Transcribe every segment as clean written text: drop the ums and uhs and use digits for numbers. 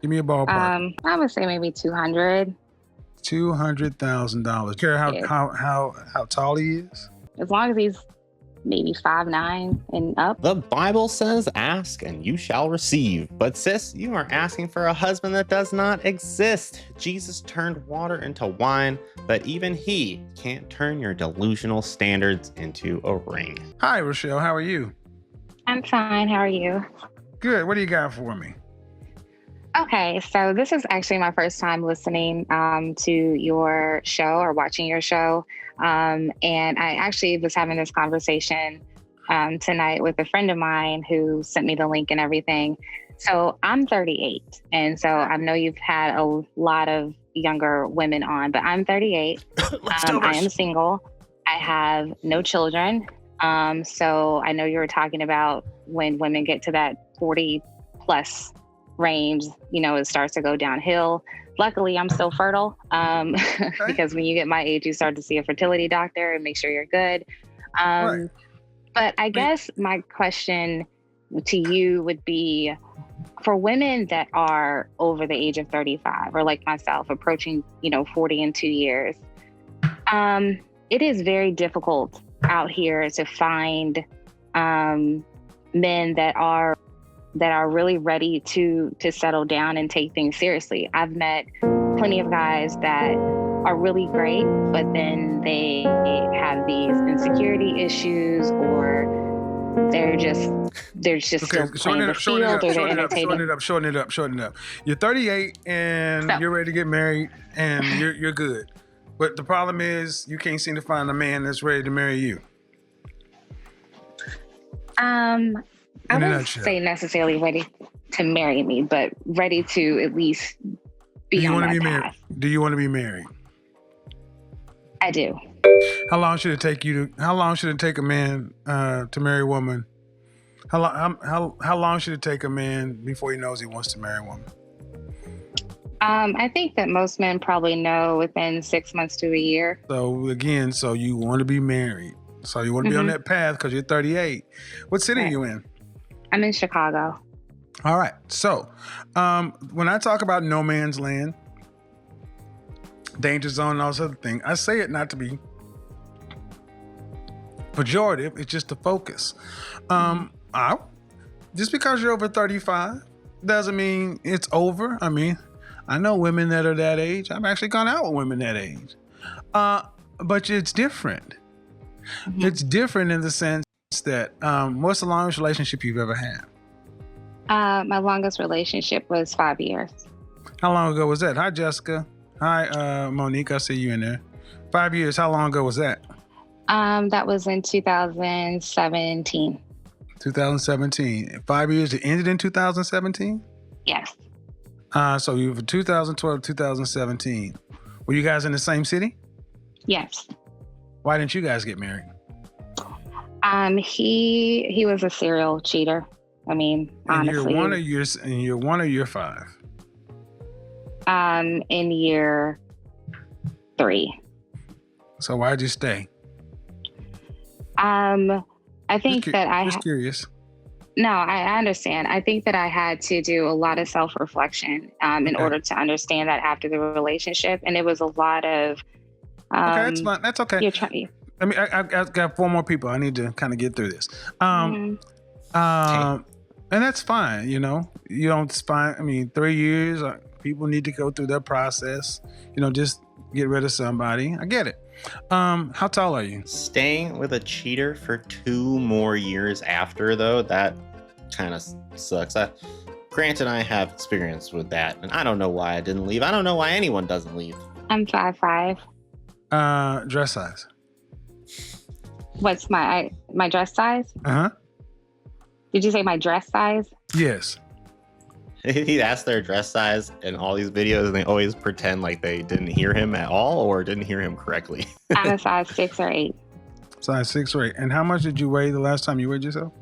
Give me a ballpark. I would say maybe 200. $200,000. Care Yeah. how tall he is? As long as he's maybe 5'9" and up. The Bible says, ask and you shall receive. But sis, you are asking for a husband that does not exist. Jesus turned water into wine, but even he can't turn your delusional standards into a ring. Hi, Rochelle. How are you? I'm fine. How are you? Good. What do you got for me? Okay, so this is actually my first time listening to your show or watching your show. And I actually was having this conversation tonight with a friend of mine who sent me the link and everything. So I'm 38. And so I know you've had a lot of younger women on, but I'm 38. I am single. I have no children. So I know you were talking about when women get to that 40 plus range, you know, it starts to go downhill. Luckily, I'm still fertile because when you get my age, you start to see a fertility doctor and make sure you're good. Right. But I guess my question to you would be, for women that are over the age of 35 or like myself, approaching, 40 in 2 years, it is very difficult out here to find men that are really ready to settle down and take things seriously. I've met plenty of guys that are really great, but then they have these insecurity issues, or they're just still playing the field, or they're entertaining. Shorten it up. You're 38 and you're ready to get married and you're good. But the problem is you can't seem to find a man that's ready to marry you. I wouldn't say necessarily ready to marry me, but ready to at least be on that path. Do you want to be married? I do. How long should it take a man to marry a woman? How long should it take a man before he knows he wants to marry a woman? I think that most men probably know within 6 months to a year. So again, you want to be married. So you want to be on that path because you're 38. What city are you in? I'm in Chicago. All right. So when I talk about no man's land, danger zone, and all this other thing, I say it not to be pejorative. It's just the focus. Just because you're over 35 doesn't mean it's over. I mean, I know women that are that age. I've actually gone out with women that age. But it's different. Mm-hmm. It's different in the sense that what's the longest relationship you've ever had? My longest relationship was 5 years. How long ago was that? Hi, Jessica. Hi, Monique. I see you in there. 5 years. How long ago was that? That was in 2017. 2017. 5 years. It ended in 2017? Yes. So you were 2012, 2017. Were you guys in the same city? Yes. Why didn't you guys get married? He was a serial cheater. I mean, honestly. In year 1 or year 5? In year 3. So why'd you stay? I think just curious. No, I understand. I think that I had to do a lot of self-reflection in order to understand that after the relationship. And it was a lot of... okay, that's fine. That's okay. You're trying. I mean, I've got 4 more people. I need to kind of get through this. And that's fine, You don't find, 3 years, people need to go through their process, just get rid of somebody. I get it. How tall are you? Staying with a cheater for 2 more years after, though, that kind of sucks. Granted, I have experience with that, and I don't know why I didn't leave. I don't know why anyone doesn't leave. I'm 5'5". Dress size. What's my dress size? Uh-huh. Did you say my dress size? Yes. He asked their dress size in all these videos, and they always pretend like they didn't hear him at all or didn't hear him correctly. I'm a size 6 or 8. Size 6 or 8. And how much did you weigh the last time you weighed yourself?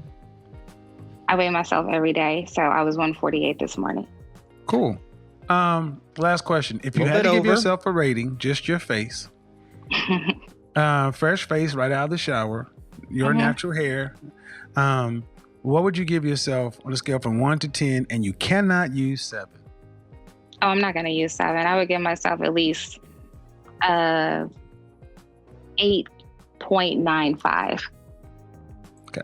I weigh myself every day, so I was 148 this morning. Cool. Last question. If you had to give yourself a rating, just your face, fresh face right out of the shower, your natural hair, what would you give yourself on a scale from 1 to 10, and you cannot use 7? Oh, I'm not going to use 7. I would give myself at least 8.95. Okay.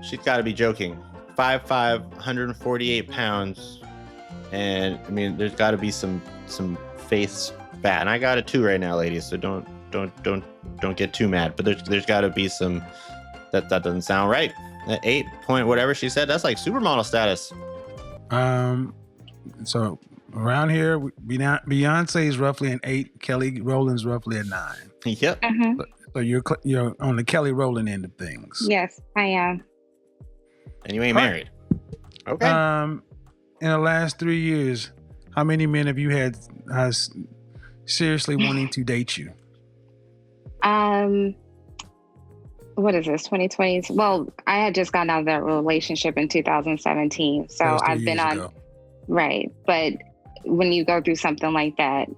She's got to be joking. 5'5", 148 pounds. And I mean, there's got to be some face fat. And I got a 2 right now, ladies. So don't get too mad. But there's got to be some. That doesn't sound right. 8 point whatever she said. That's like supermodel status. So around here, Beyonce is roughly an 8. Kelly Rowland's roughly a 9. Yep. Mm-hmm. So you're on the Kelly Rowland end of things. Yes, I am. And you ain't married. Okay. In the last 3 years, how many men have you had seriously wanting to date you? What is this? 2020? Well, I had just gotten out of that relationship in 2017, so I've been on. Ago. Right, but when you go through something like that,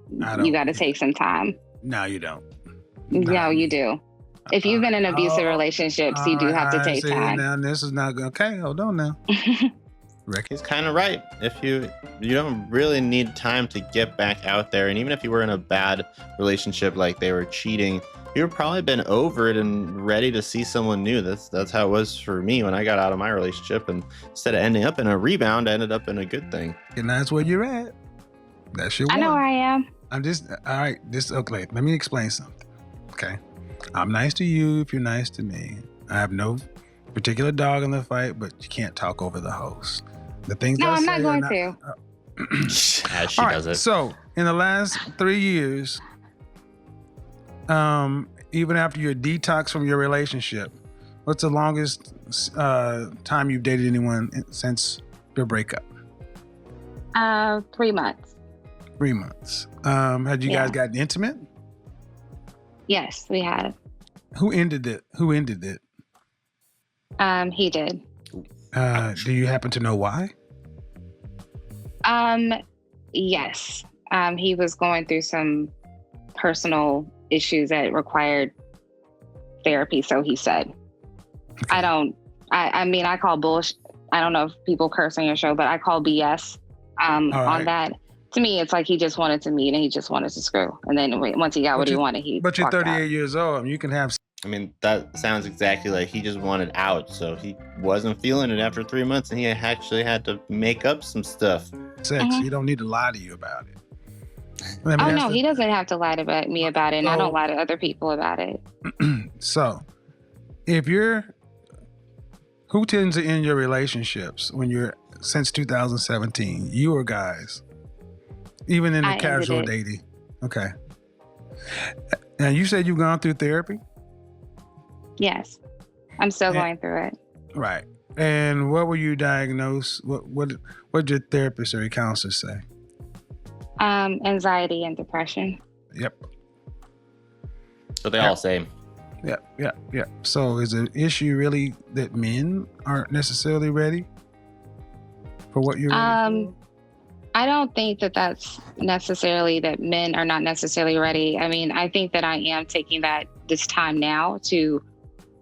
you got to take some time. No, you don't. No, you do. If you've been in abusive relationships, you do have to take time. Now this is not good. Okay, hold on now. He's kind of right. If you don't really need time to get back out there, and even if you were in a bad relationship, like they were cheating, you've probably been over it and ready to see someone new. That's how it was for me when I got out of my relationship, and instead of ending up in a rebound, I ended up in a good thing. And that's where you're at. That's your one. I know where I am. I'm just all right. Okay. Let me explain something. Okay, I'm nice to you if you're nice to me. I have no particular dog in the fight, but you can't talk over the host. The things No, I I'm say not going to. As she does it. So in the last 3 years, even after your detox from your relationship, what's the longest time you've dated anyone since your breakup? 3 months. 3 months. Had you guys gotten intimate? Yes, we had. Who ended it? He did. Do you happen to know why? Yes. He was going through some personal issues that required therapy, so he said. Okay. I mean, I call bullshit. I don't know if people curse on your show, but I call BS on that. To me, it's like he just wanted to meet and he just wanted to screw. And then once he got what he wanted, But you're 38 years old and you can have... I mean, that sounds exactly like he just wanted out. So he wasn't feeling it after 3 months and he actually had to make up some stuff. Sex, he don't need to lie to you about it. He doesn't have to lie to me about it. And I don't lie to other people about it. So, who tends to end your relationships when you're, since 2017, you or guys? Even in the casual dating. Okay. And you said you've gone through therapy? Yes. I'm still going through it. Right. And what were you diagnosed? What did your therapist or your counselor say? Anxiety and depression. Yep. So they all say. Yeah. So is the issue really that men aren't necessarily ready for what you're ready for? I don't think that that's necessarily that men are not necessarily ready. I mean, I think that I am taking this time now to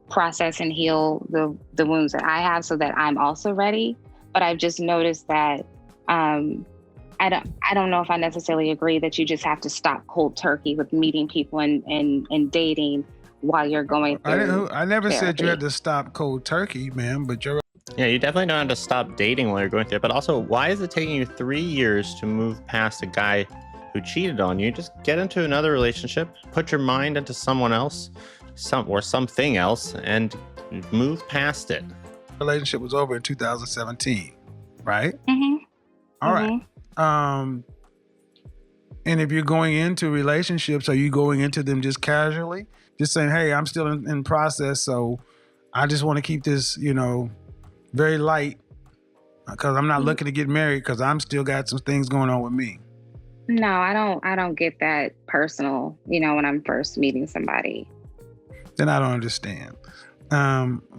process and heal the wounds that I have so that I'm also ready. But I've just noticed that I don't know if I necessarily agree that you just have to stop cold turkey with meeting people and dating while you're going through I never therapy. said you had to stop cold turkey, man, but you're... Yeah, you definitely don't have to stop dating while you're going through it. But also, why is it taking you 3 years to move past a guy who cheated on you? Just get into another relationship, put your mind into someone else, something else, and move past it. Relationship was over in 2017, right? Mm-hmm. All right. And if you're going into relationships, are you going into them just casually? Just saying, hey, I'm still in process, so I just want to keep this, very light because I'm not looking to get married because I'm still got some things going on with me. No, I don't get that personal, when I'm first meeting somebody. Then I don't understand.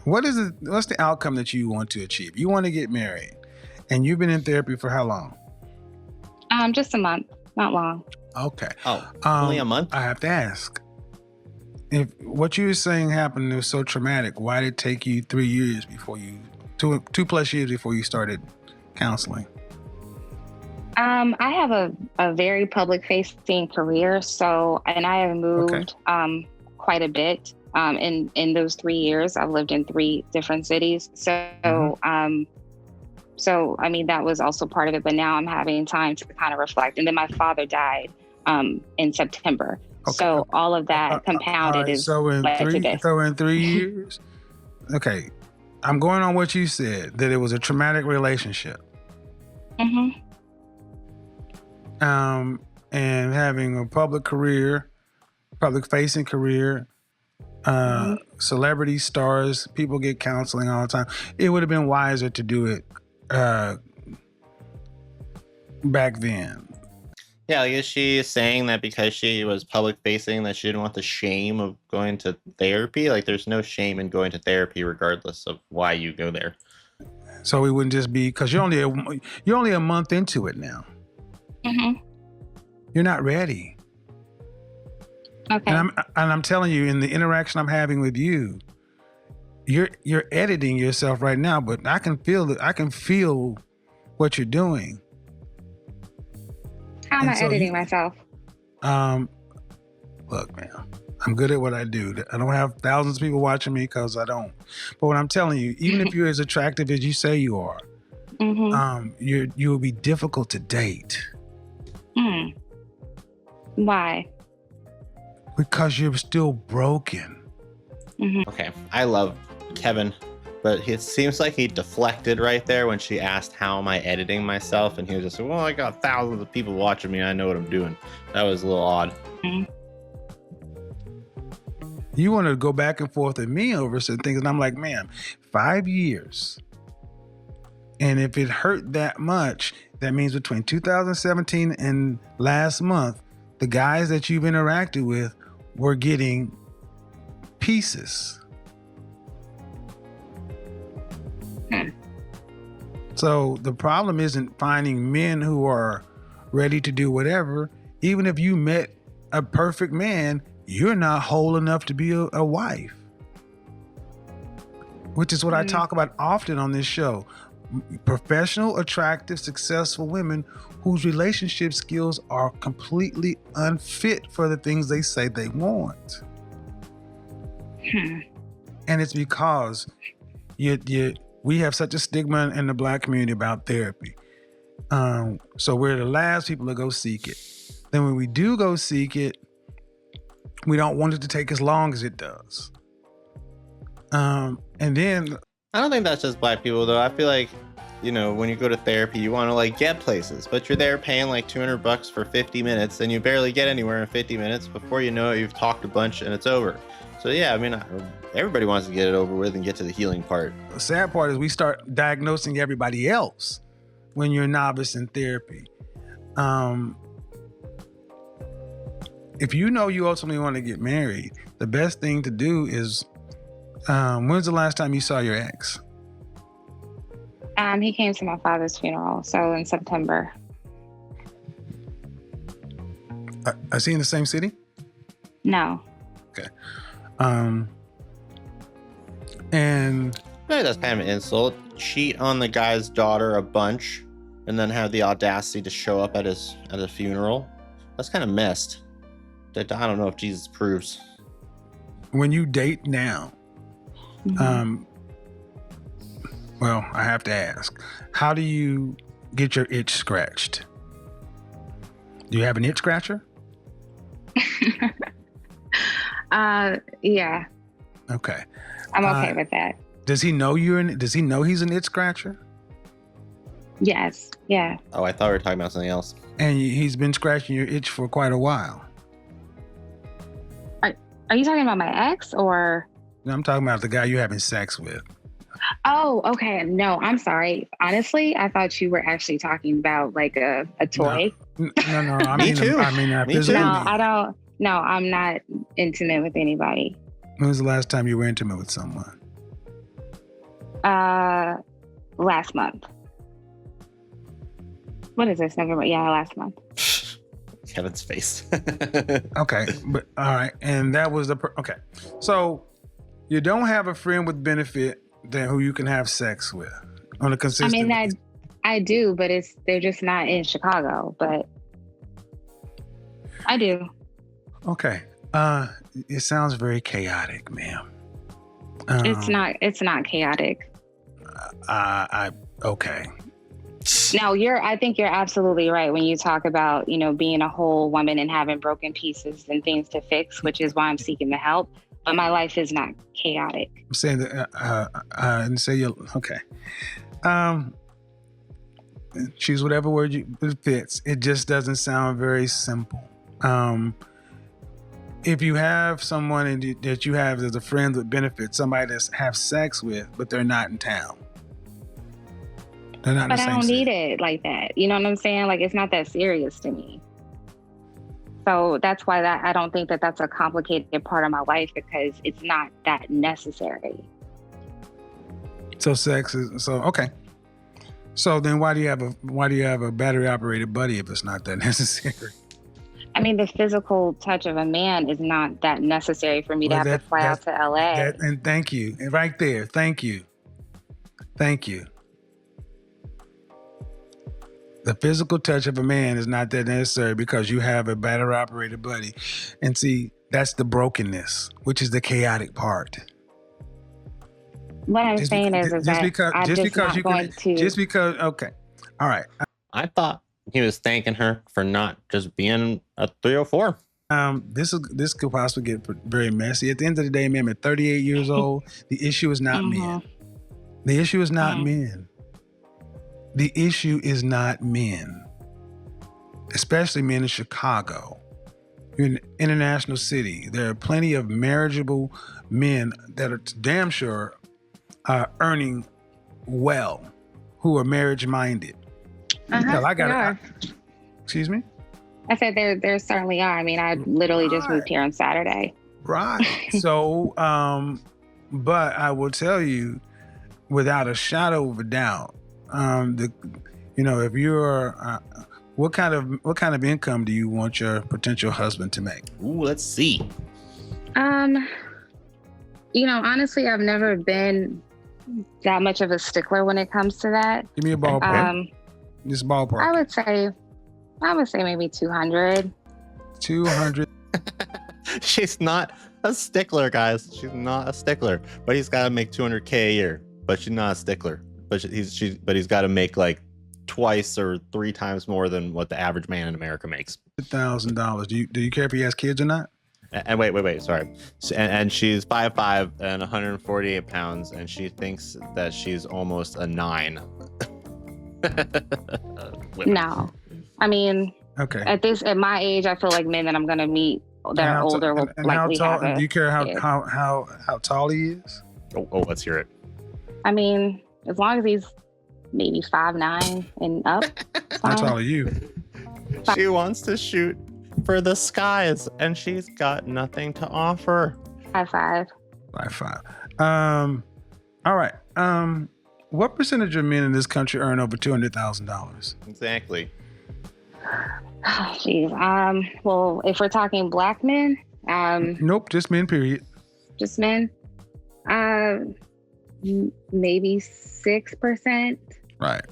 What's the outcome that you want to achieve? You want to get married and you've been in therapy for how long? Just a month, not long. Okay. Only a month? I have to ask. If what you were saying happened was so traumatic, why did it take you 3 years before you, 2+ years before you started counseling? I have a very public facing career. And I have moved quite a bit. In those 3 years, I've lived in 3 different cities. So I mean, that was also part of it. But now I'm having time to kind of reflect. And then my father died in September. Okay. So all of that compounded is led to this. So in 3 years, okay, I'm going on what you said, that it was a traumatic relationship. Mm-hmm. And having a public facing career, celebrity stars, people get counseling all the time. It would have been wiser to do it back then. Yeah, is she saying that because she was public facing that she didn't want the shame of going to therapy? Like, there's no shame in going to therapy regardless of why you go there. So we wouldn't just be, because you're only a month into it now. Mm-hmm. You're not ready. Okay. And I'm telling you, in the interaction I'm having with you, you're editing yourself right now, but I can feel what you're doing. How am I editing myself? Look, man, I'm good at what I do. I don't have thousands of people watching me because I don't. But what I'm telling you, even if you're as attractive as you say you are, you will be difficult to date. Why? Because you're still broken. Mm-hmm. Okay, I love Kevin, but it seems like he deflected right there when she asked, how am I editing myself? And he was just like, well, I got thousands of people watching me. I know what I'm doing. That was a little odd. Mm-hmm. You want to go back and forth with me over certain things. And I'm like, man, 5 years. And if it hurt that much, that means between 2017 and last month, the guys that you've interacted with were getting pieces. So the problem isn't finding men who are ready to do whatever. Even if you met a perfect man, you're not whole enough to be a wife. Which is what I talk about often on this show. Professional, attractive, successful women whose relationship skills are completely unfit for the things they say they want. And it's because we have such a stigma in the Black community about therapy. So we're the last people to go seek it. Then when we do go seek it, we don't want it to take as long as it does. And then I don't think that's just Black people, though. I feel like, when you go to therapy, you want to get places, but you're there paying $200 for 50 minutes and you barely get anywhere in 50 minutes. Before you know it, you've talked a bunch and it's over. So yeah, I mean, everybody wants to get it over with and get to the healing part. The sad part is we start diagnosing everybody else when you're a novice in therapy. If you know you ultimately want to get married, the best thing to do is, when's the last time you saw your ex? He came to my father's funeral, so in September. Is he in the same city? No. Okay. And I think that's kind of an insult. Cheat on the guy's daughter a bunch, and then have the audacity to show up at his funeral. That's kind of messed. That I don't know if Jesus proves. When you date now, well, I have to ask, how do you get your itch scratched? Do you have an itch scratcher? Yeah. Okay. I'm okay with that. Does he know does he know he's an itch scratcher? Yes. Yeah. Oh, I thought we were talking about something else. And he's been scratching your itch for quite a while. Are you talking about my ex or? No, I'm talking about the guy you're having sex with. Oh, okay. No, I'm sorry. Honestly, I thought you were actually talking about a toy. No. I Me mean, too. Me too. No, I don't. No, I'm not intimate with anybody. When was the last time you were intimate with someone? Last month. What is this? November? Yeah, last month. Kevin's face. Okay, but all right, and that was okay. So you don't have a friend with benefit who you can have sex with on a consistent basis. I do, but they're just not in Chicago. But I do. Okay. It sounds very chaotic, ma'am. It's not chaotic. Okay. No, I think you're absolutely right when you talk about, being a whole woman and having broken pieces and things to fix, which is why I'm seeking the help. But my life is not chaotic. I'm saying that, and say you're okay. Choose whatever word it fits. It just doesn't sound very simple. If you have someone that you have as a friend with benefits, somebody to have sex with, but they're not in town. They're not in the same But I don't city. need it like that. You know what I'm saying? Like, it's not that serious to me. So that's why I don't think that that's a complicated part of my life, because it's not that necessary. So sex is okay. So then why do you have a battery operated buddy if it's not that necessary? I mean, the physical touch of a man is not that necessary for me to have to fly out to LA. And thank you. And right there. Thank you. Thank you. The physical touch of a man is not that necessary because you have a battery operated buddy. And see, that's the brokenness, which is the chaotic part. What I'm saying is okay. All right. I thought he was thanking her for not just being a 304. This could possibly get very messy. At the end of the day, man, at 38 years old, the issue is not men. The issue is not men. The issue is not men, especially men in Chicago. You're in an international city. There are plenty of marriageable men that are damn sure earning well, who are marriage minded. Excuse me? I said there certainly are. I mean, I literally just moved here on Saturday. Right. So, but I will tell you, without a shadow of a doubt, if you're, what kind of income do you want your potential husband to make? Ooh, let's see. Honestly, I've never been that much of a stickler when it comes to that. Give me a ballpark. Just ballpark. I would say maybe 200. 200. She's not a stickler, guys. She's not a stickler. But he's got to make $200K a year. But she's not a stickler. But he's got to make like twice or three times more than what the average man in America makes. $1,000. Do you care if he has kids or not? And wait, sorry. And she's 5'5" and 148 pounds, and she thinks that she's almost a 9. No, I mean, okay. At my age, I feel like men that I'm gonna meet that are older will likely have a. Do you care how tall he is? Oh, let's hear it. I mean, as long as he's maybe 5'9" and up. How tall are you? She wants to shoot for the skies, and she's got nothing to offer. 5'5". 5'5". All right. What percentage of men in this country earn over $200,000? Exactly. Oh, geez. Well, if we're talking black men, nope, just men. Period. Just men. Maybe 6%. Right.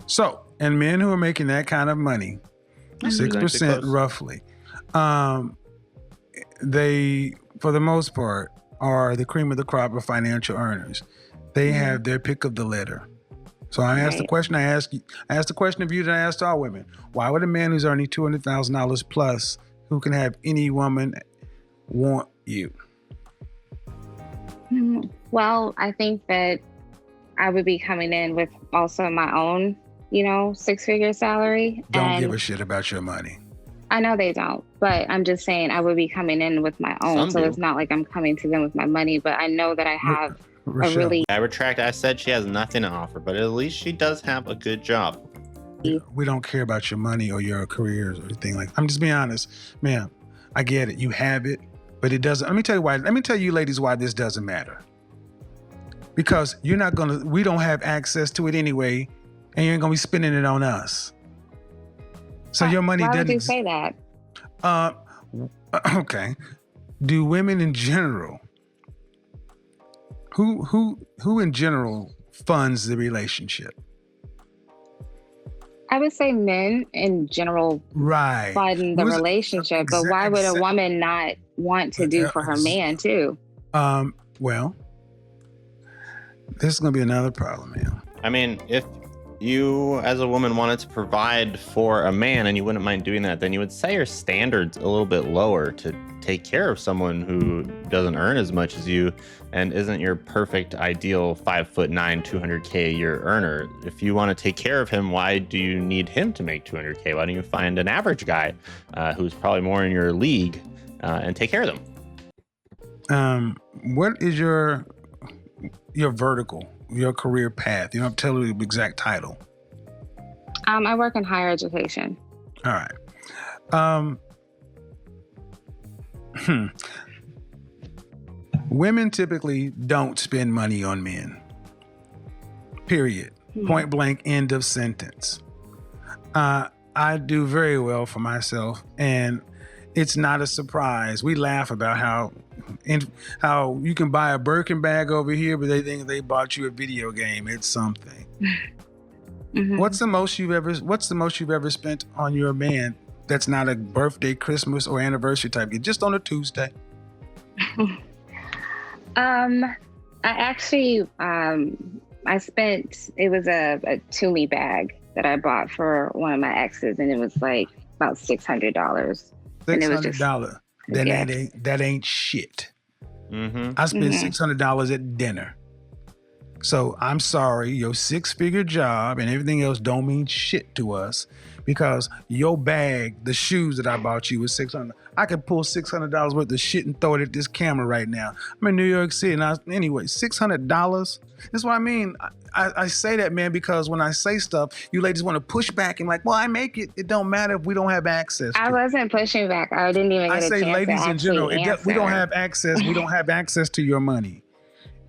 So, and men who are making that kind of money, 6% roughly, they, for the most part, are the cream of the crop of financial earners. They have their pick of the litter. So I asked the question I asked the question of you that I asked all women. Why would a man who's earning $200,000 plus, who can have any woman, want you? Well, I think that I would be coming in with also my own, 6-figure salary. Don't give a shit about your money. I know they don't, but I'm just saying I would be coming in with my own. So it's not like I'm coming to them with my money, but I know that I have I retract. I said she has nothing to offer, but at least she does have a good job. We don't care about your money or your careers or anything like that. I'm just being honest, ma'am. I get it. You have it, but it doesn't. Let me tell you why. Let me tell you ladies why this doesn't matter. Because we don't have access to it anyway, and you ain't gonna be spending it on us. So your money doesn't. Why would you say that? Okay. Do women in general, who in general funds the relationship? I would say men in general Right. broaden the relationship, but why would a woman not want to do for her man too? Well, this is going to be another problem, man. I mean, if you as a woman wanted to provide for a man and you wouldn't mind doing that, then you would set your standards a little bit lower to take care of someone who doesn't earn as much as you and isn't your perfect ideal 5'9", 200K a year earner. If you want to take care of him, why do you need him to make 200K? Why don't you find an average guy who's probably more in your league and take care of them? What is your vertical, your career path? You don't have to tell me the exact title. I work in higher education. All right. Women typically don't spend money on men. Period. Point blank, end of sentence. I do very well for myself, and it's not a surprise. We laugh about how you can buy a Birkin bag over here, but they think they bought you a video game. It's something. What's the most you've ever spent on your man that's not a birthday, Christmas, or anniversary type gift, just on a Tuesday? I actually I spent, it was a Tumi bag that I bought for one of my exes, and it was like about $600. $600. That ain't shit. I spent $600 at dinner. So I'm sorry, your 6-figure job and everything else don't mean shit to us, because your bag, the shoes that I bought you was $600. I could pull $600 worth of shit and throw it at this camera right now. I'm in New York City, and anyway, $600. That's what I mean. I say that, man, because when I say stuff, you ladies want to push back and like, well, I make it. It don't matter if we don't have access. I wasn't pushing back. I didn't even get a chance to answer. I say ladies in general, we don't have access. We don't have access to your money.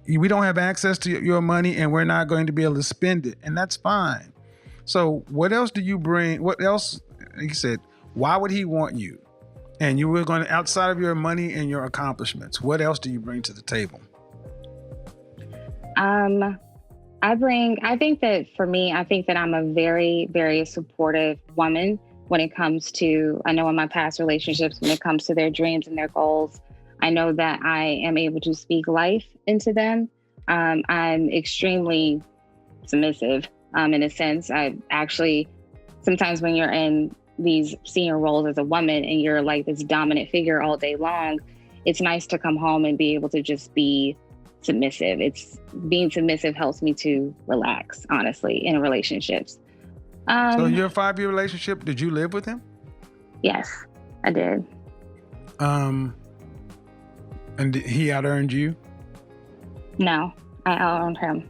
We don't have access to your money, and we're not going to be able to spend it, and that's fine. So what else do you bring? What else? You said, why would he want you? And you were going to, outside of your money and your accomplishments, what else do you bring to the table? I think that I'm a very, very supportive woman when it comes to, I know in my past relationships, when it comes to their dreams and their goals, I know that I am able to speak life into them. I'm extremely submissive in a sense. I actually, sometimes when you're in these senior roles as a woman and you're like this dominant figure all day long, it's nice to come home and be able to just be submissive. Being submissive helps me to relax, honestly, in relationships. So your 5-year relationship, did you live with him? Yes, I did. And he out-earned you? No, I out-earned him.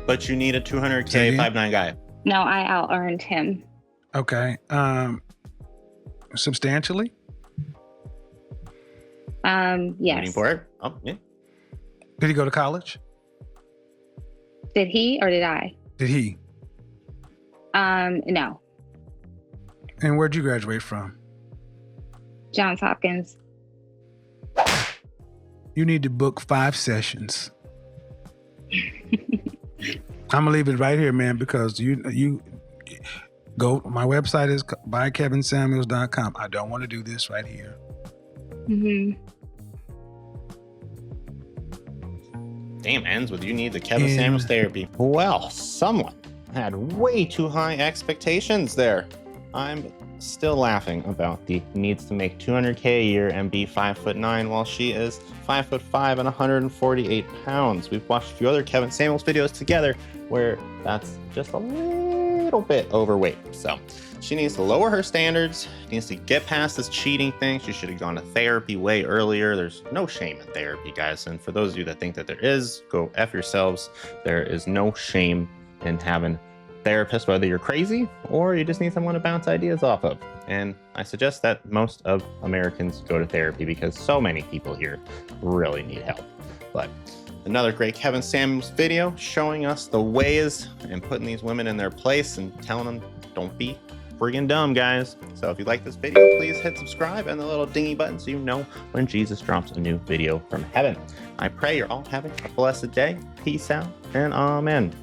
But you need a 200K 5'9" guy. No, I out-earned him. Okay. Substantially? Yes. Waiting for it? Oh, yeah. Did he go to college? Did he or did I? Did he? No. And where'd you graduate from? Johns Hopkins. You need to book 5 sessions. I'm gonna leave it right here, man, because you go. My website is bykevinsamuels.com. I don't want to do this right here. Damn, ends with you need the Kevin Samuels therapy. Well, someone had way too high expectations there. I'm still laughing about the needs to make 200K a year and be 5'9" while she is 5'5" and 148 pounds. We've watched a few other Kevin Samuels videos together where that's just a little bit overweight. So she needs to lower her standards, needs to get past this cheating thing. She should have gone to therapy way earlier. There's no shame in therapy, guys. And for those of you that think that there is, go F yourselves. There is no shame in having therapist, whether you're crazy or you just need someone to bounce ideas off of. And I suggest that most of Americans go to therapy because so many people here really need help. But another great Kevin Samuels video showing us the ways and putting these women in their place and telling them don't be friggin' dumb, guys. So if you like this video, please hit subscribe and the little dingy button so you know when Jesus drops a new video from heaven. I pray you're all having a blessed day. Peace out and amen.